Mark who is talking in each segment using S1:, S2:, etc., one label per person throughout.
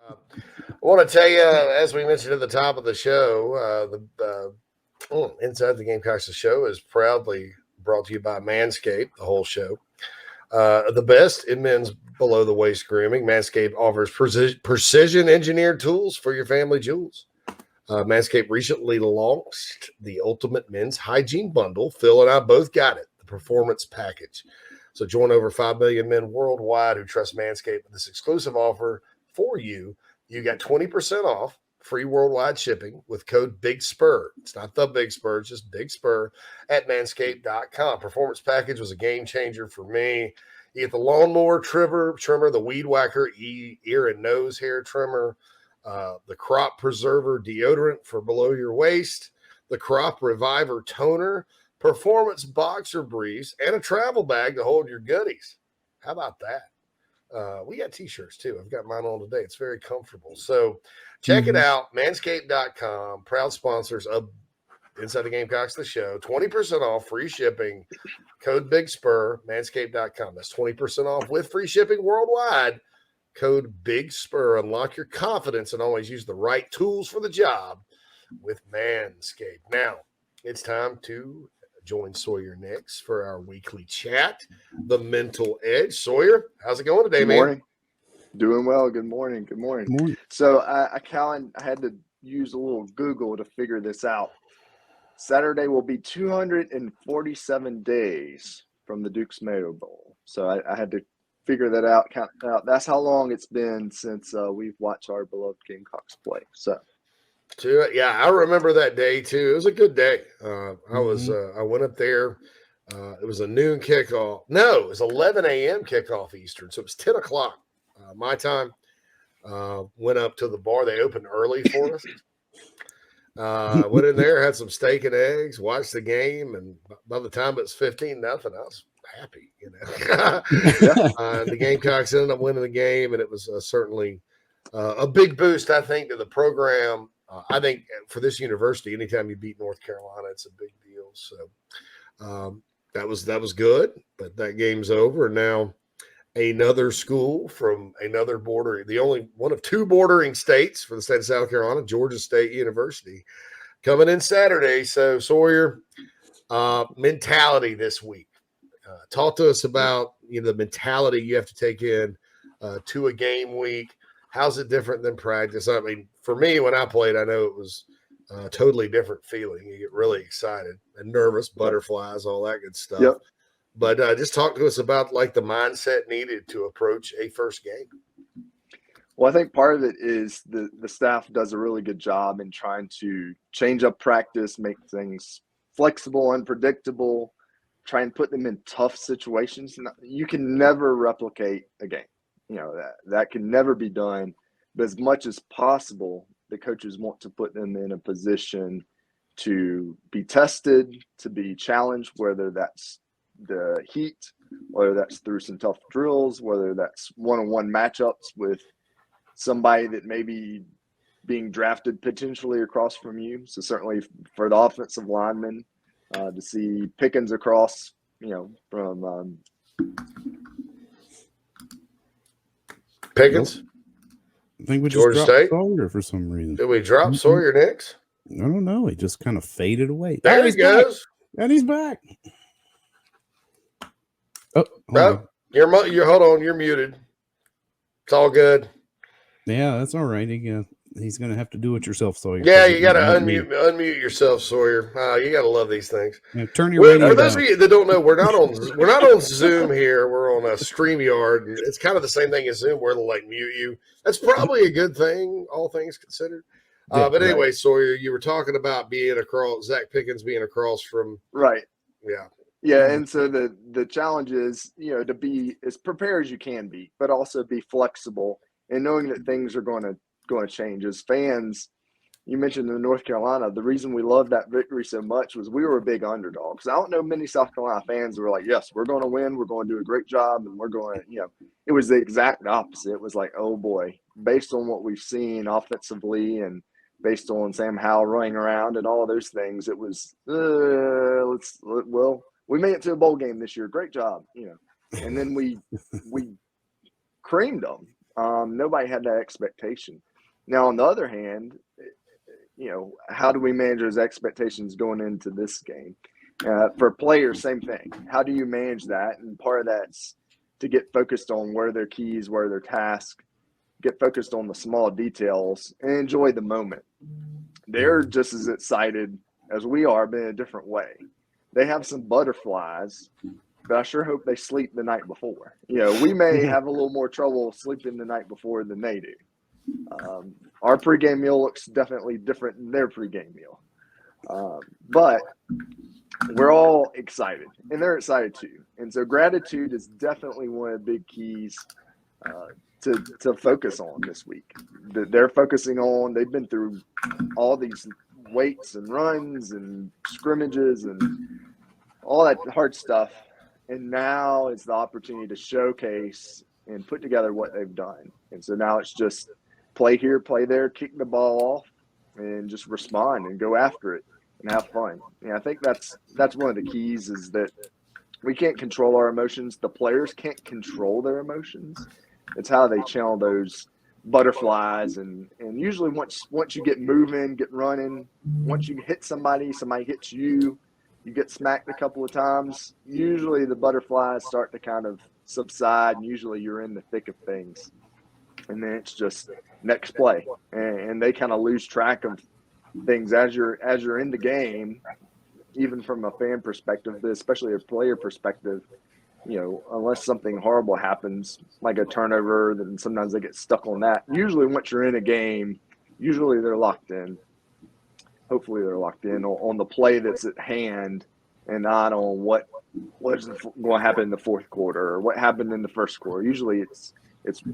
S1: I want to tell you, as we mentioned at the top of the show, Inside the Gamecocks show is proudly brought to you by Manscaped, the whole show. The best in men's below the waist grooming. Manscaped offers precision engineered tools for your family jewels. Manscaped recently launched the Ultimate Men's Hygiene Bundle. Phil and I both got it, the Performance Package. So join over 5 million men worldwide who trust Manscaped with this exclusive offer for you. You got 20% off, free worldwide shipping with code Big Spur. It's not the Big Spur, it's just Big Spur at manscaped.com. Performance Package was a game changer for me. You get the lawnmower trimmer, the weed whacker, ear and nose hair trimmer, the crop preserver deodorant for below your waist, the crop reviver toner, performance boxer briefs, and a travel bag to hold your goodies. How about that? We got t-shirts too. I've got mine on today. It's very comfortable. So check it out. Manscaped.com, proud sponsors of Inside the Gamecocks, the show. 20% off, free shipping. Code Big Spur, manscaped.com. That's 20% off with free shipping worldwide. Code Big Spur. Unlock your confidence and always use the right tools for the job with Manscaped. Now, it's time to join Sawyer Nix for our weekly chat, The Mental Edge. Sawyer, how's it going today,
S2: Good
S1: man?
S2: morning. Doing well. Good morning. Good morning.
S3: Good morning.
S2: So I had to use a little Google to figure this out. Saturday will be 247 days from the Duke's Mayo Bowl. So I had to figure that out, count out. That's how long it's been since we've watched our beloved Gamecocks play. So.
S1: Yeah, I remember that day too. It was a good day. I went up there. It was a noon kickoff. No, it was 11 a.m. kickoff Eastern. So it was 10 o'clock my time. Went up to the bar. They opened early for us. Went in there, had some steak and eggs, watched the game, and by the time it was 15-0, I was happy. The Gamecocks ended up winning the game, and it was certainly a big boost, I think, to the program. I think for this university, anytime you beat North Carolina, it's a big deal. So that was good, but that game's over. Now another school from another border, the only one of two bordering states for the state of South Carolina, Georgia State University, coming in Saturday. So Sawyer, mentality this week. Talk to us about the mentality you have to take in to a game week. How's it different than practice? I mean, for me, when I played, I know it was a totally different feeling. You get really excited and nervous, butterflies, all that good stuff.
S2: Yep.
S1: But just talk to us about like the mindset needed to approach a first game.
S2: Well, I think part of it is the staff does a really good job in trying to change up practice, make things flexible, unpredictable, try and put them in tough situations. You can never replicate a game. That can never be done. But as much as possible, the coaches want to put them in a position to be tested, to be challenged, whether that's the heat, whether that's through some tough drills, whether that's one-on-one matchups with somebody that may be being drafted potentially across from you. So certainly for the offensive linemen, to see Pickens across, from
S1: Pickens?
S3: I think we just
S1: Georgia
S3: dropped
S1: State?
S3: Sawyer for some reason.
S1: Did we drop Sawyer Nix?
S3: I don't know. He just kind of faded away.
S1: There he goes.
S3: Back. And he's back. Oh,
S1: no, you're hold on. You're muted. It's all good.
S3: Yeah, that's all right. He's going to have to do it yourself, Sawyer.
S1: Yeah, you got to unmute yourself, Sawyer. You got to love these things.
S3: Yeah, turn your radio
S1: For those
S3: down.
S1: of you that don't know, we're not on Zoom here. We're on a StreamYard. And it's kind of the same thing as Zoom, where they'll like mute you. That's probably a good thing, all things considered. But anyway, Sawyer, you were talking about being across Zach Pickens being across from
S2: right.
S1: Yeah.
S2: Yeah, and so the challenge is, to be as prepared as you can be, but also be flexible and knowing that things are going to change. As fans, you mentioned in North Carolina, the reason we loved that victory so much was we were a big underdog. So I don't know many South Carolina fans who were like, yes, we're going to win, we're going to do a great job, and we're going to, it was the exact opposite. It was like, oh boy, based on what we've seen offensively and based on Sam Howell running around and all of those things, it was, we made it to a bowl game this year. Great job, And then we creamed them. Nobody had that expectation. Now, on the other hand, how do we manage those expectations going into this game? For players, same thing. How do you manage that? And part of that's to get focused on where their keys, where their tasks, get focused on the small details, and enjoy the moment. They're just as excited as we are, but in a different way. They have some butterflies, but I sure hope they sleep the night before. We may have a little more trouble sleeping the night before than they do. Our pregame meal looks definitely different than their pregame meal. But we're all excited, and they're excited too. And so gratitude is definitely one of the big keys to focus on this week. They're focusing on, they've been through all these weights and runs and scrimmages and all that hard stuff. And now is the opportunity to showcase and put together what they've done. And so now it's just play here, play there, kick the ball off, and just respond and go after it and have fun. And I think that's one of the keys, is that we can't control our emotions. The players can't control their emotions. It's how they channel those butterflies. And usually once you get moving, get running, once you hit somebody hits you, you get smacked a couple of times, usually the butterflies start to kind of subside, and usually you're in the thick of things. And then it's just next play. And they kind of lose track of things as you're in the game, even from a fan perspective, but especially a player perspective. Unless something horrible happens, like a turnover, then sometimes they get stuck on that. Usually once you're in a game, usually they're locked in. Hopefully they're locked in on the play that's at hand, and not on what's going to happen in the fourth quarter or what happened in the first quarter. Usually it's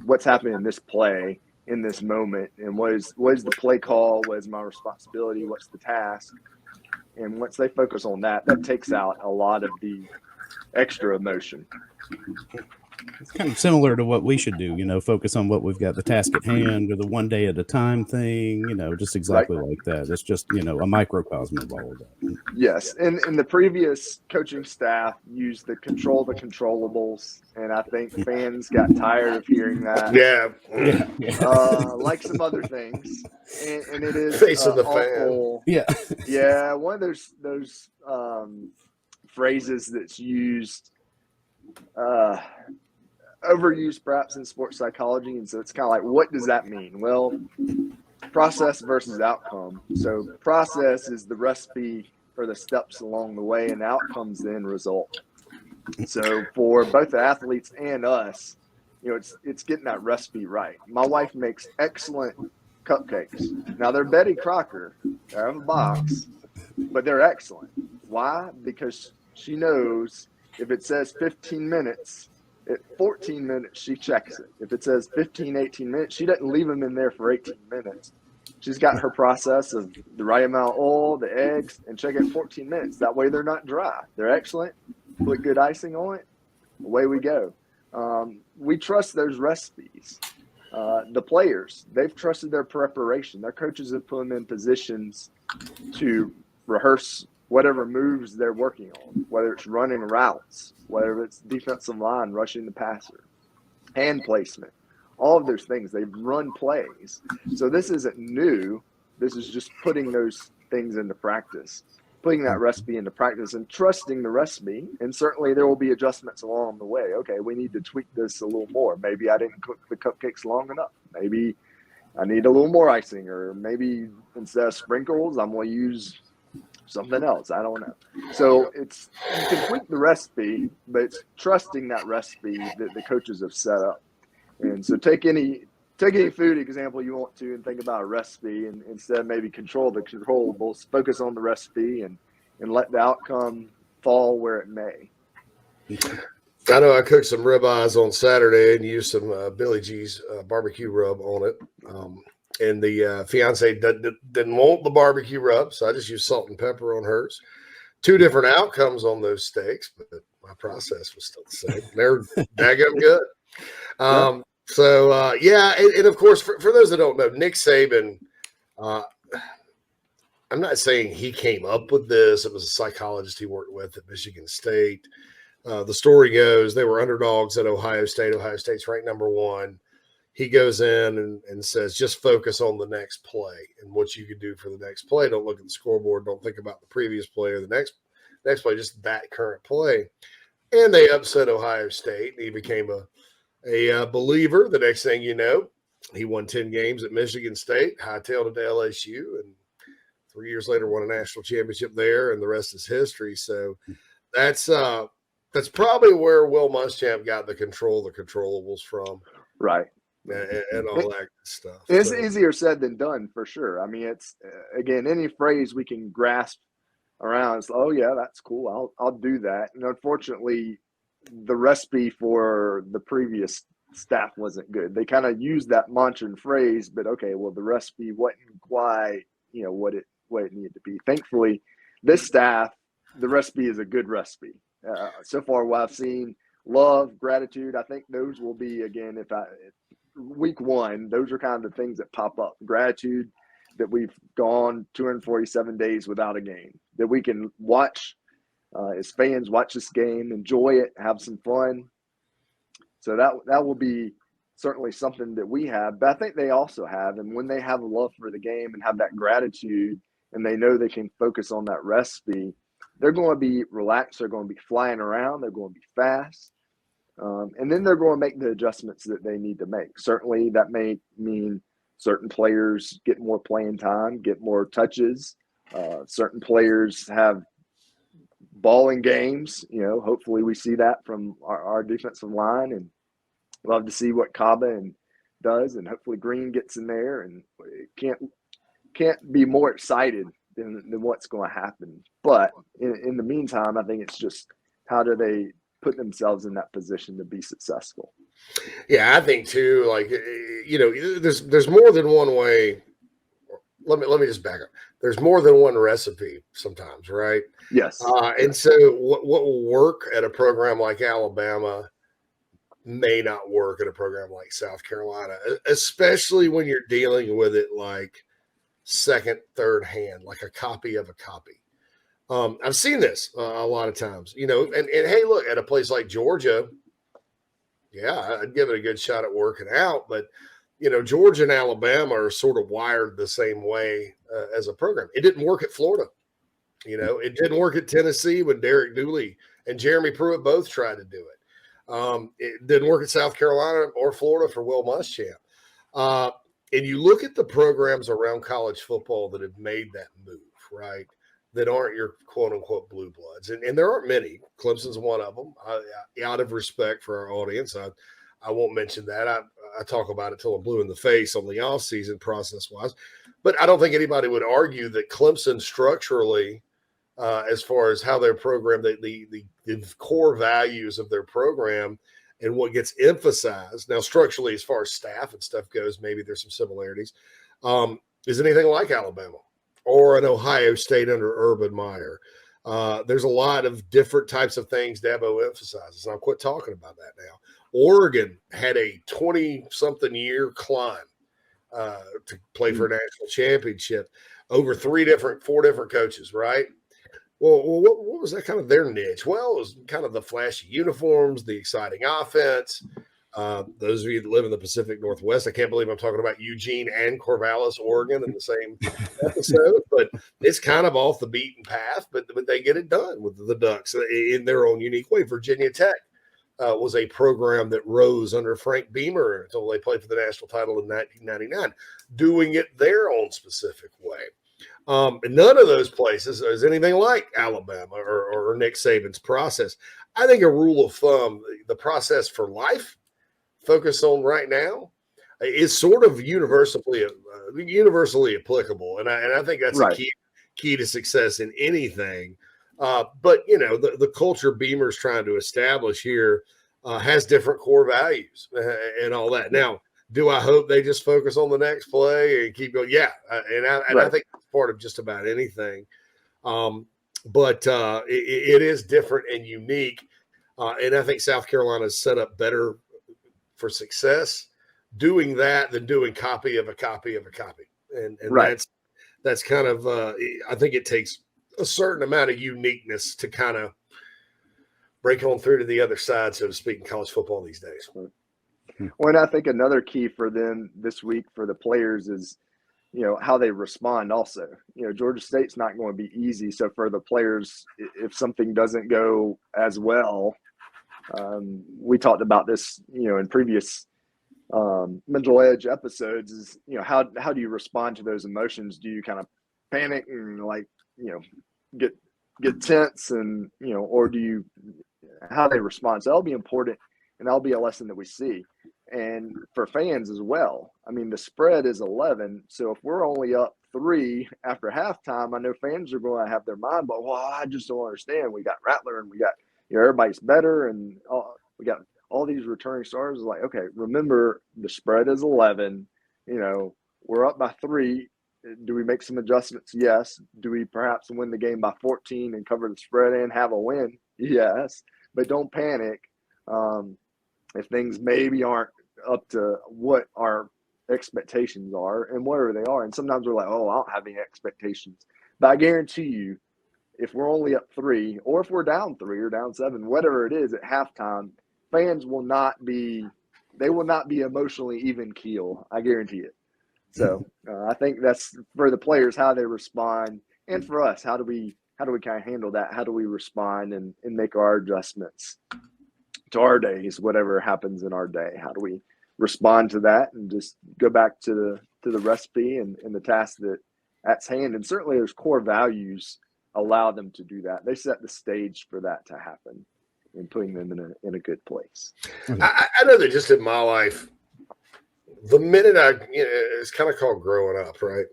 S2: what's happening in this play, in this moment, and what is the play call, what is my responsibility, what's the task. And once they focus on that takes out a lot of the extra emotion.
S3: It's kind of similar to what we should do, focus on what we've got, the task at hand, or the one day at a time thing, just exactly right. Like that. It's just, a microcosm of all of that.
S2: Yes. And the previous coaching staff used the controllables. And I think fans got tired of hearing that.
S1: Yeah.
S2: Like some other things. And it is
S1: face of the
S2: awful.
S3: Fan.
S2: Yeah. One of those phrases that's used, overused perhaps in sports psychology. And so it's kind of like, what does that mean? Well, process versus outcome. So process is the recipe for the steps along the way, and outcomes then result. So for both the athletes and us, it's getting that recipe right. My wife makes excellent cupcakes. Now they're Betty Crocker, they're out of a box, but they're excellent. Why? Because she knows if it says 15 minutes, at 14 minutes, she checks it. If it says 15, 18 minutes, she doesn't leave them in there for 18 minutes. She's got her process of the right amount of oil, the eggs, and check it 14 minutes. That way they're not dry. They're excellent. Put good icing on it. Away we go. We trust those recipes. The players, they've trusted their preparation. Their coaches have put them in positions to rehearse whatever moves they're working on, whether it's running routes, whether it's defensive line, rushing the passer, hand placement, all of those things. They've run plays. So this isn't new. This is just putting those things into practice, putting that recipe into practice and trusting the recipe. And certainly there will be adjustments along the way. Okay, we need to tweak this a little more. Maybe I didn't cook the cupcakes long enough. Maybe I need a little more icing, or maybe instead of sprinkles, I'm going to use something else. I don't know. So you can tweak the recipe, but it's trusting that recipe that the coaches have set up. And so take any food example you want to and think about a recipe, and instead of maybe control the controllables, focus on the recipe and let the outcome fall where it may.
S1: I know I cooked some ribeyes on Saturday and used some Billy G's barbecue rub on it. And the fiance didn't want the barbecue rub, so I just used salt and pepper on hers. 2 different outcomes on those steaks, but my process was still the same. They're daggum good. And of course, for those that don't know, Nick Saban, I'm not saying he came up with this. It was a psychologist he worked with at Michigan State. The story goes they were underdogs at Ohio State. Ohio State's ranked number 1. he goes in and says, just focus on the next play and what you can do for the next play. Don't look at the scoreboard. Don't think about the previous play or the next play, just that current play. And they upset Ohio State, and he became a believer. The next thing you know, he won 10 games at Michigan State, hightailed it to LSU, and 3 years later won a national championship there, and the rest is history. So that's probably where Will Muschamp got the controllables from.
S2: Right.
S1: And all that good stuff.
S2: It's easier said than done, for sure. I mean, it's, again, any phrase we can grasp around is, oh, yeah, that's cool. I'll do that. And unfortunately, the recipe for the previous staff wasn't good. They kind of used that mantra and phrase, but okay, well, the recipe wasn't quite, what it needed to be. Thankfully, this staff, the recipe is a good recipe. So far, what I've seen, love, gratitude, I think those will be, again, if week one, those are kind of the things that pop up. Gratitude that we've gone 247 days without a game, that we can watch as fans, watch this game, enjoy it, have some fun. So that will be certainly something that we have, but I think they also have. And when they have a love for the game and have that gratitude, and they know they can focus on that recipe, they're going to be relaxed. They're going to be flying around. They're going to be fast. And then they're going to make the adjustments that they need to make. Certainly that may mean certain players get more playing time, get more touches. Certain players have balling games. Hopefully we see that from our defensive line, and love to see what Kaba does, and hopefully Green gets in there, and can't be more excited than what's going to happen. But in the meantime, I think it's just how do they put themselves in that position to be successful.
S1: Yeah, I think too, there's more than one way. Let me just back up. There's more than one recipe sometimes, right?
S2: Yes.
S1: And so what will work at a program like Alabama may not work at a program like South Carolina, especially when you're dealing with it like second, third hand, like a copy of a copy. I've seen this a lot of times, and hey, look, at a place like Georgia, yeah, I'd give it a good shot at working out. But, Georgia and Alabama are sort of wired the same way as a program. It didn't work at Florida. It didn't work at Tennessee when Derek Dooley and Jeremy Pruitt both tried to do it. It didn't work at South Carolina or Florida for Will Muschamp. And you look at the programs around college football that have made that move, right, that aren't your quote-unquote blue bloods. And there aren't many. Clemson's one of them. Out of respect for our audience, I won't mention that. I talk about it till I'm blue in the face on the offseason process-wise. But I don't think anybody would argue that Clemson structurally, as far as how their program, the core values of their program and what gets emphasized, now structurally as far as staff and stuff goes, maybe there's some similarities, is anything like Alabama or an Ohio State under Urban Meyer. There's a lot of different types of things Dabo emphasizes, and I'll quit talking about that now. Oregon had a 20-something year climb to play for a national championship over 4 different coaches, right? Well, what was that kind of their niche? Well, it was kind of the flashy uniforms, the exciting offense. Those of you that live in the Pacific Northwest, I can't believe I'm talking about Eugene and Corvallis, Oregon in the same episode, but it's kind of off the beaten path, but they get it done with the Ducks in their own unique way. Virginia Tech was a program that rose under Frank Beamer until they played for the national title in 1999, doing it their own specific way. And none of those places is anything like Alabama or Nick Saban's process. I think a rule of thumb, the process for life, focus on right now, is sort of universally applicable, and I think that's
S2: right.
S1: a key to success in anything. But the culture Beamer's trying to establish here has different core values and all that. Now, do I hope they just focus on the next play and keep going? Yeah, and I think it's part of just about anything. But it is different and unique, and I think South Carolina is set up better for success doing that than doing copy of a copy of a copy. And right. that's kind of I think it takes a certain amount of uniqueness to kind of break on through to the other side, so to speak, in college football these days.
S2: Well, and I think another key for them this week for the players is, how they respond also. Georgia State's not going to be easy. So for the players, if something doesn't go as well, we talked about this, in previous mental edge episodes is, how do you respond to those emotions? Do you kind of panic and get tense and, or do you, how they respond? So that'll be important, and that'll be a lesson that we see. And for fans as well, I mean, the spread is 11. So if we're only up 3 after halftime, I know fans are going to have their mind, but I just don't understand. We got Rattler and we got, everybody's better, and we got all these returning stars. Like, okay, remember the spread is 11. We're up by 3. Do we make some adjustments? Yes. Do we perhaps win the game by 14 and cover the spread and have a win? Yes. But don't panic if things maybe aren't up to what our expectations are and whatever they are. And sometimes we're like, I don't have any expectations. But I guarantee you, if we're only up 3, or if we're down 3 or down 7, whatever it is at halftime, fans will not be emotionally even keel. I guarantee it. So I think that's for the players, how they respond, and for us, how do we kind of handle that? How do we respond and make our adjustments to our days, whatever happens in our day? How do we respond to that and just go back to the recipe and the task that's hand? And certainly those core values allow them to do that. They set the stage for that to happen and putting them in a good place.
S1: I know that just in my life, the minute it's kind of called growing up, right?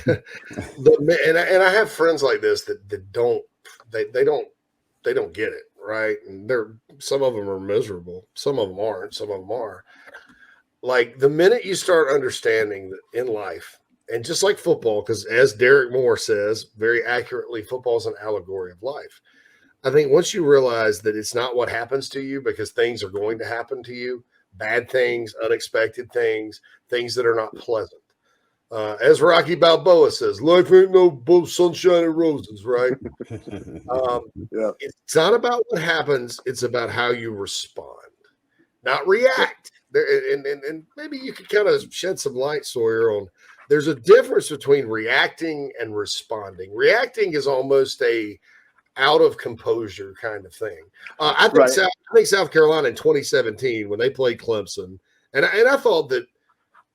S1: and I have friends like this that don't get it, right? And some of them are miserable, some of them aren't, some of them are. Like the minute you start understanding that in life, and just like football, because as Derek Moore says very accurately, football is an allegory of life. I think once you realize that it's not what happens to you, because things are going to happen to you, bad things, unexpected things, things that are not pleasant. As Rocky Balboa says, life ain't no both sunshine and roses, right?
S2: Yeah.
S1: It's not about what happens. It's about how you respond, not react. And maybe you could kind of shed some light, Sawyer, on there's a difference between reacting and responding. Reacting is almost a out of composure kind of thing. I think South Carolina in 2017 when they played Clemson, and I thought that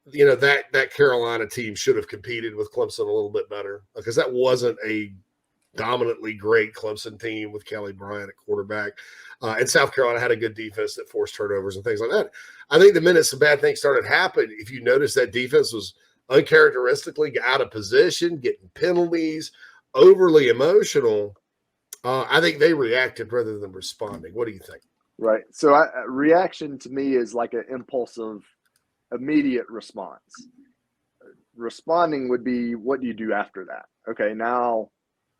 S1: that Carolina team should have competed with Clemson a little bit better, because that wasn't a dominantly great Clemson team with Kelly Bryant at quarterback, and South Carolina had a good defense that forced turnovers and things like that. I think the minute some bad things started happening, if you notice that defense was uncharacteristically out of position, getting penalties, overly emotional. I think they reacted rather than responding. What do you think?
S2: Right. So reaction to me is like an impulsive, immediate response. Responding would be, what do you do after that? Okay, now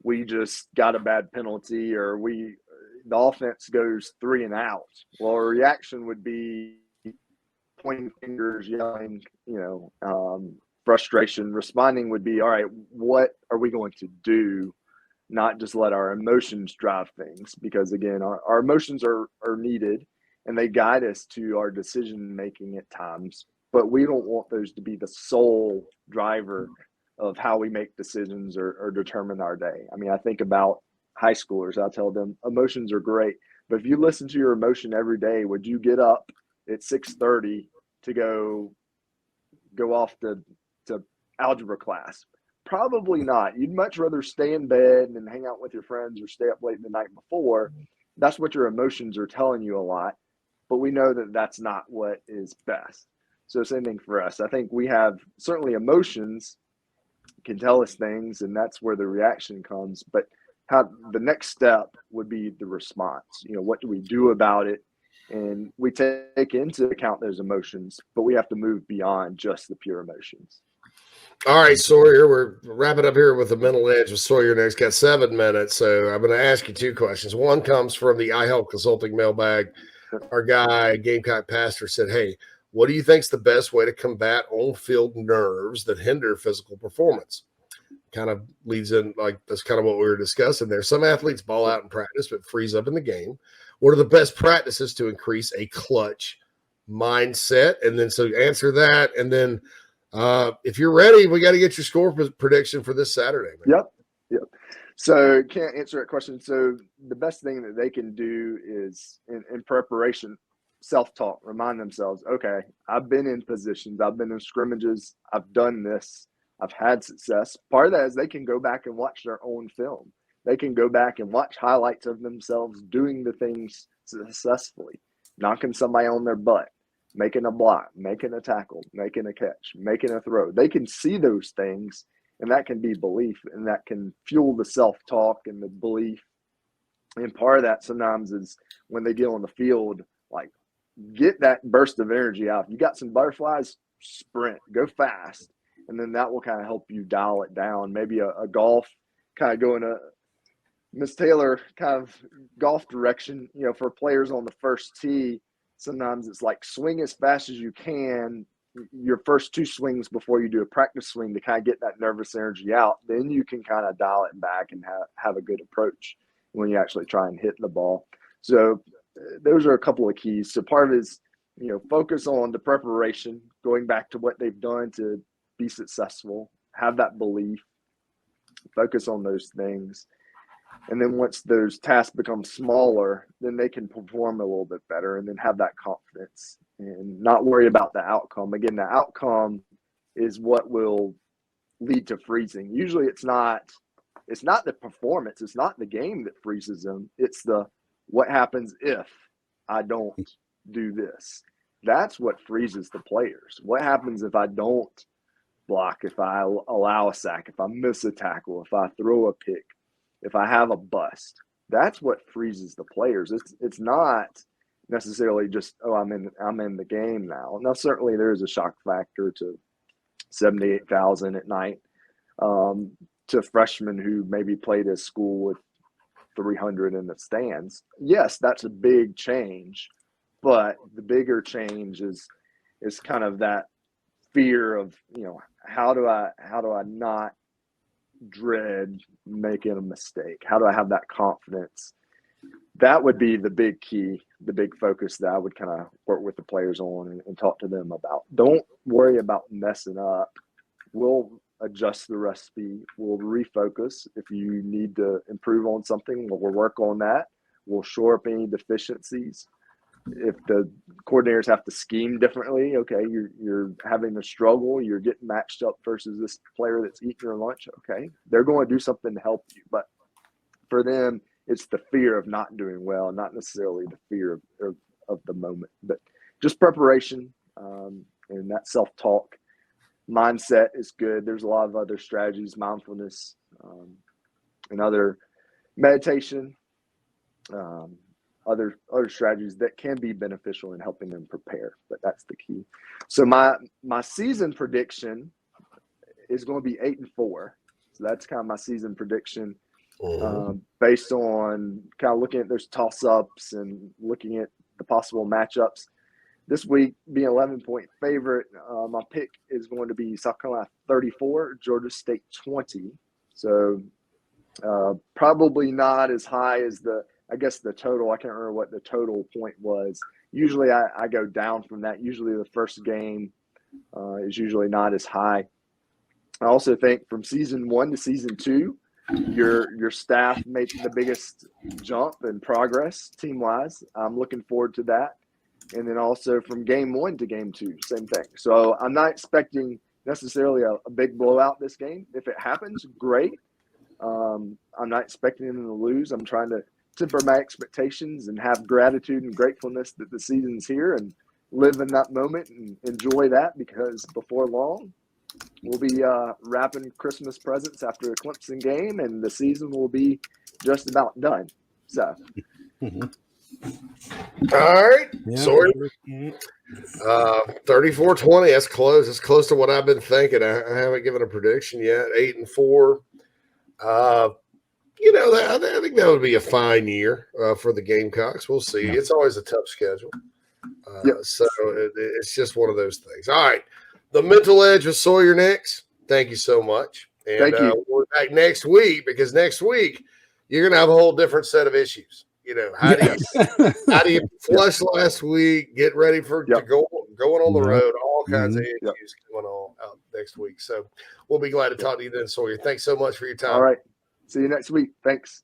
S2: we just got a bad penalty, or the offense goes 3 and out. Well, a reaction would be pointing fingers, yelling, frustration. Responding would be, all right, what are we going to do? Not just let our emotions drive things, because again, our emotions are needed and they guide us to our decision making at times, but we don't want those to be the sole driver of how we make decisions or determine our day. I mean, I think about high schoolers. I tell them emotions are great, but if you listen to your emotion every day, would you get up at 6:30 to go off to algebra class? Probably not. You'd much rather stay in bed and hang out with your friends or stay up late the night before. That's what your emotions are telling you a lot, but we know that that's not what is best. So same thing for us. I think we have certainly emotions can tell us things, and that's where the reaction comes, but how the next step would be the response. What do we do about it? And we take into account those emotions, but we have to move beyond just the pure emotions.
S1: All right, Sawyer, we're wrapping up here with the mental edge with Sawyer Nix. Got 7 minutes, so I'm going to ask you 2 questions. One comes from the iHelp Consulting mailbag. Our guy, Gamecock Pastor, said, hey, what do you think is the best way to combat on-field nerves that hinder physical performance? Kind of leads in, like, that's kind of what we were discussing there. Some athletes ball out in practice but freeze up in the game. What are the best practices to increase a clutch mindset? And then so answer that. And then if you're ready, we got to get your score prediction for this Saturday.
S2: Man. Yep. So can't answer that question. So the best thing that they can do is in preparation, self-talk, remind themselves, okay, I've been in positions, I've been in scrimmages, I've done this, I've had success. Part of that is they can go back and watch their own film. They can go back and watch highlights of themselves doing the things successfully, knocking somebody on their butt, making a block, making a tackle, making a catch, making a throw. They can see those things, and that can be belief, and that can fuel the self-talk and the belief. And part of that sometimes is when they get on the field, like, get that burst of energy out. If you got some butterflies, sprint, go fast, and then that will kind of help you dial it down. Maybe a golf, kind of go in a Miss Taylor kind of golf direction, for players on the first tee. Sometimes it's like swing as fast as you can your first two swings before you do a practice swing to kind of get that nervous energy out. Then you can kind of dial it back and have a good approach when you actually try and hit the ball. So those are a couple of keys. So part of it is, focus on the preparation, going back to what they've done to be successful, have that belief, focus on those things. And then once those tasks become smaller, then they can perform a little bit better and then have that confidence and not worry about the outcome. Again, the outcome is what will lead to freezing. Usually it's not the performance, it's not the game that freezes them. It's what happens if I don't do this. That's what freezes the players. What happens if I don't block, if I allow a sack, if I miss a tackle, if I throw a pick, if I have a bust? That's what freezes the players. It's not necessarily just, I'm in the game now. Now certainly there is a shock factor to 78,000 at night, to freshmen who maybe played at school with 300 in the stands. Yes, that's a big change, but the bigger change is kind of that fear of, how do I not dread making a mistake? How do I have that confidence? That would be the big key, the big focus that I would kind of work with the players on and talk to them about. Don't worry about messing up. We'll adjust the recipe. We'll refocus. If you need to improve on something, we'll work on that. We'll shore up any deficiencies. If the coordinators have to scheme differently, okay, you're having a struggle, you're getting matched up versus this player that's eating your lunch, okay, they're going to do something to help you. But for them, it's the fear of not doing well, not necessarily the fear of the moment, but just preparation, and that self-talk mindset is good. There's a lot of other strategies, mindfulness, and other meditation, other strategies that can be beneficial in helping them prepare, but that's the key. So my season prediction is going to be 8-4. So that's kind of my season prediction, based on kind of looking at those toss-ups and looking at the possible matchups. This week, being 11-point favorite, my pick is going to be South Carolina 34, Georgia State 20. So probably not as high as the total. I can't remember what the total point was. Usually I go down from that. Usually the first game is usually not as high. I also think from season 1 to season 2, your staff made the biggest jump in progress team-wise. I'm looking forward to that. And then also from game 1 to game 2, same thing. So I'm not expecting necessarily a big blowout this game. If it happens, great. I'm not expecting them to lose. I'm trying to temper my expectations and have gratitude and gratefulness that the season's here and live in that moment and enjoy that, because before long we'll be wrapping Christmas presents after a Clemson game and the season will be just about done. So
S1: all right,
S3: Yeah.
S1: Sawyer, 34-20. That's close. It's close to what I've been thinking. I haven't given a prediction yet. 8-4. I think that would be a fine year for the Gamecocks. We'll see. It's always a tough schedule. So it's just one of those things. All right. The Mental Edge with Sawyer Nix. Thank you so much. And
S2: Thank you.
S1: We're back next week, because next week you're going to have a whole different set of issues. You know, how do you flush last week? Get ready for to going on the road. All kinds of issues going on out next week. So we'll be glad to talk to you then, Sawyer. Thanks so much for your time.
S2: All right. See you next week. Thanks.